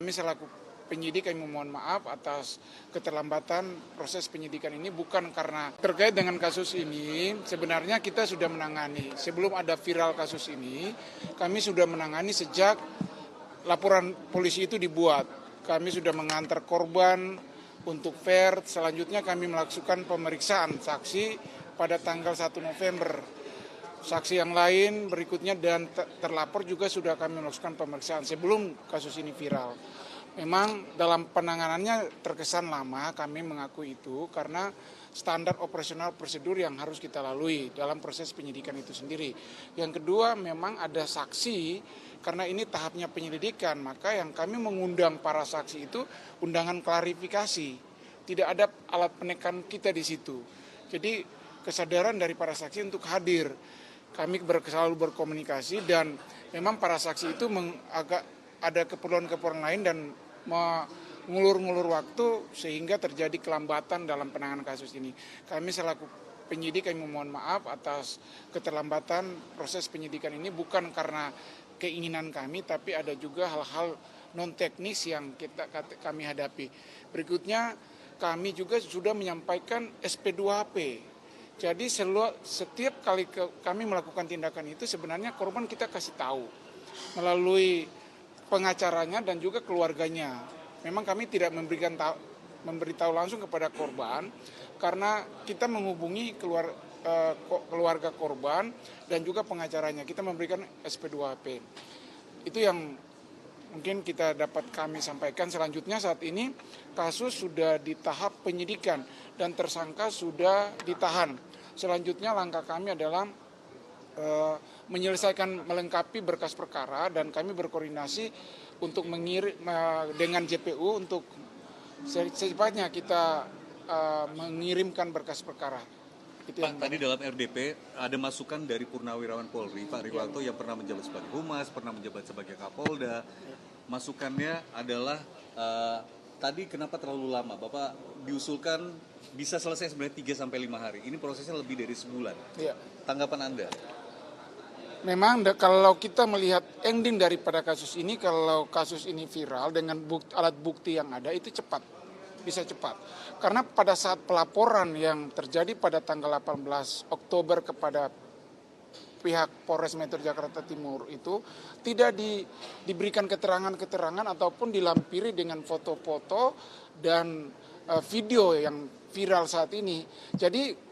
Kami selaku penyidik kami memohon maaf atas keterlambatan proses penyidikan ini, bukan karena terkait dengan kasus ini. Sebenarnya kita sudah menangani sebelum ada viral kasus ini, kami sudah menangani sejak laporan polisi itu dibuat. Kami sudah mengantar korban untuk fair. Selanjutnya kami melakukan pemeriksaan saksi pada tanggal 1 November. Saksi yang lain berikutnya dan terlapor juga sudah kami melakukan pemeriksaan sebelum kasus ini viral. Memang dalam penanganannya terkesan lama, kami mengakui itu karena standar operasional prosedur yang harus kita lalui dalam proses penyidikan itu sendiri. Yang kedua, memang ada saksi, karena ini tahapnya penyelidikan, maka yang kami mengundang para saksi itu undangan klarifikasi. Tidak ada alat penekan kita di situ. Jadi kesadaran dari para saksi untuk hadir. Kami selalu berkomunikasi dan memang para saksi itu agak ada keperluan-keperluan lain dan mengulur-ngulur waktu sehingga terjadi kelambatan dalam penanganan kasus ini. Kami selaku penyidik kami memohon maaf atas keterlambatan proses penyidikan ini, bukan karena keinginan kami, tapi ada juga hal-hal non teknis yang kami hadapi. Berikutnya kami juga sudah menyampaikan SP2HP. Jadi setiap kali kami melakukan tindakan itu sebenarnya korban kita kasih tahu melalui pengacaranya dan juga keluarganya. Memang kami tidak memberitahu langsung kepada korban karena kita menghubungi keluarga korban dan juga pengacaranya. Kita memberikan SP2HP. Itu yang mungkin kita dapat kami sampaikan. Selanjutnya saat ini kasus sudah di tahap penyidikan dan tersangka sudah ditahan. Selanjutnya langkah kami adalah menyelesaikan melengkapi berkas perkara dan kami berkoordinasi untuk dengan JPU untuk secepatnya kita mengirimkan berkas perkara. Itu Pak, tadi dalam RDP ada masukan dari Purnawirawan Polri, Pak Riwanto yang pernah menjabat sebagai Humas, pernah menjabat sebagai Kapolda. Masukannya adalah tadi kenapa terlalu lama? Bapak diusulkan bisa selesai sebenarnya 3-5 hari. Ini prosesnya lebih dari sebulan. Ya. Tanggapan Anda? Memang kalau kita melihat ending daripada kasus ini, kalau kasus ini viral dengan alat bukti yang ada itu cepat, bisa cepat. Karena pada saat pelaporan yang terjadi pada tanggal 18 Oktober kepada pihak Polres Metro Jakarta Timur itu tidak diberikan keterangan-keterangan ataupun dilampiri dengan foto-foto dan video yang viral saat ini. Jadi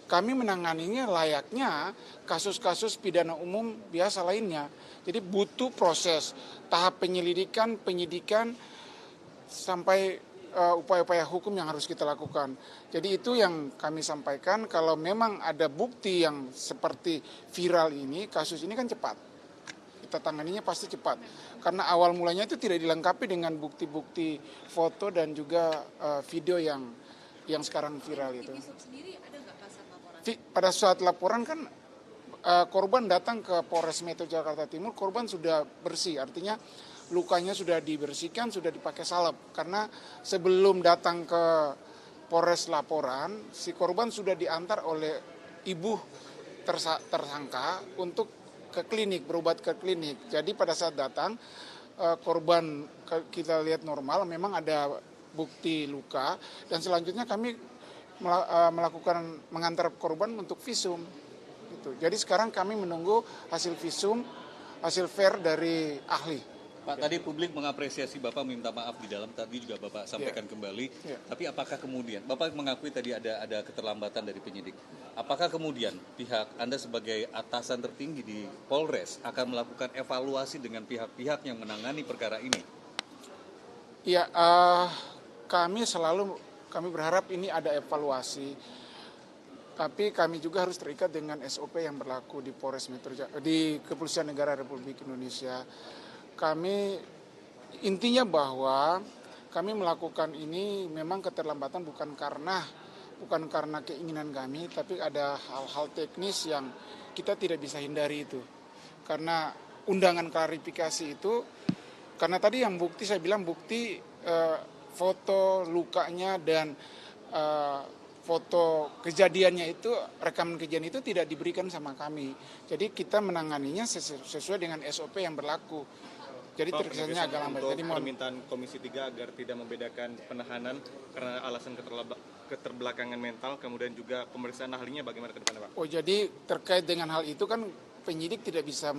kami menanganinya layaknya kasus-kasus pidana umum biasa lainnya. Jadi butuh proses tahap penyelidikan, penyidikan, sampai upaya-upaya hukum yang harus kita lakukan. Jadi itu yang kami sampaikan, kalau memang ada bukti yang seperti viral ini, kasus ini kan cepat. Kita tanganinya pasti cepat. Karena awal mulanya itu tidak dilengkapi dengan bukti-bukti foto dan juga video yang sekarang viral itu. Pada saat laporan kan korban datang ke Polres Metro Jakarta Timur, korban sudah bersih, artinya lukanya sudah dibersihkan, sudah dipakai salep. Karena sebelum datang ke Polres laporan, si korban sudah diantar oleh ibu tersangka untuk ke klinik, berobat ke klinik. Jadi pada saat datang, korban kita lihat normal, memang ada bukti luka, dan selanjutnya kami mengantar korban untuk visum. Gitu. Jadi sekarang kami menunggu hasil visum, hasil fair dari ahli. Pak, tadi publik mengapresiasi Bapak minta maaf di dalam, tadi juga Bapak sampaikan kembali. Tapi apakah kemudian, Bapak mengakui tadi ada keterlambatan dari penyidik. Apakah kemudian pihak Anda sebagai atasan tertinggi di Polres akan melakukan evaluasi dengan pihak-pihak yang menangani perkara ini? Ya, kami berharap ini ada evaluasi, tapi kami juga harus terikat dengan SOP yang berlaku di Polres Metro di Kepolisian Negara Republik Indonesia. Kami intinya bahwa kami melakukan ini memang keterlambatan bukan karena keinginan kami, tapi ada hal-hal teknis yang kita tidak bisa hindari itu. Karena undangan klarifikasi itu, karena tadi yang bukti saya bilang bukti foto lukanya dan foto kejadiannya itu, rekaman kejadian itu tidak diberikan sama kami. Jadi kita menanganinya sesuai dengan SOP yang berlaku. Jadi terkesannya agak lambat. Untuk Jadi mohon. permintaan Komisi 3 agar tidak membedakan penahanan karena alasan keterbelakangan mental, kemudian juga pemeriksaan ahlinya bagaimana ke depannya, Pak? Oh, jadi terkait dengan hal itu kan penyidik tidak bisa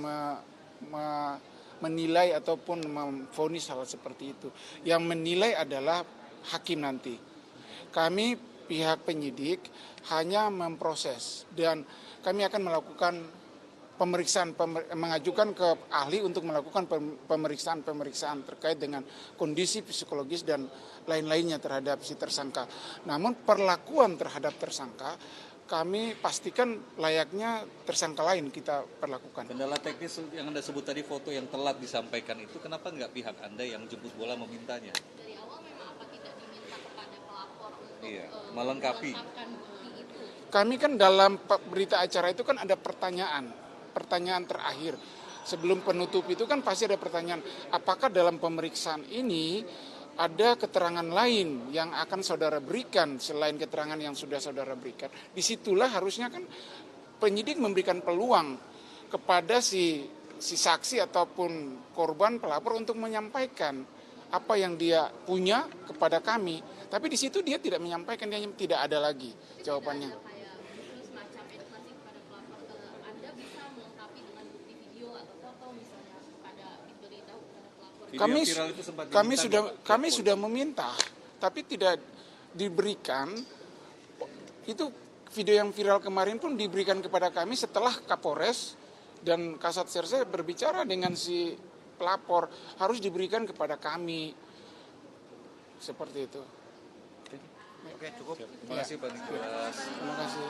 menilai ataupun memvonis hal seperti itu. Yang menilai adalah hakim nanti. Kami pihak penyidik hanya memproses dan kami akan melakukan mengajukan ke ahli untuk melakukan pemeriksaan terkait dengan kondisi psikologis dan lain-lainnya terhadap si tersangka. Namun perlakuan terhadap tersangka kami pastikan layaknya tersangka lain kita perlakukan. Kendala teknis yang Anda sebut tadi, foto yang telat disampaikan itu, kenapa nggak pihak Anda yang jemput bola memintanya? Dari awal memang apa tidak diminta kepada pelapor untuk melengkapi melengkapkan bukti itu? Kami kan dalam berita acara itu kan ada pertanyaan terakhir. Sebelum penutup itu kan pasti ada pertanyaan, apakah dalam pemeriksaan ini ada keterangan lain yang akan saudara berikan selain keterangan yang sudah saudara berikan. Disitulah harusnya kan penyidik memberikan peluang kepada si saksi ataupun korban pelapor untuk menyampaikan apa yang dia punya kepada kami. Tapi di situ dia tidak menyampaikan, dia tidak ada lagi jawabannya. Kayak semacam edukasi kepada pelapor, Anda bisa melengkapi dengan bukti video atau foto misalnya kepada diberitahu kepada pelapor. Video yang viral itu sempat Kami sudah meminta, tapi tidak diberikan. Itu video yang viral kemarin pun diberikan kepada kami setelah Kapolres dan Kasat Serse berbicara dengan si pelapor, harus diberikan kepada kami. Seperti itu. Oke, cukup. Terima kasih Pak Nikolas. Terima kasih.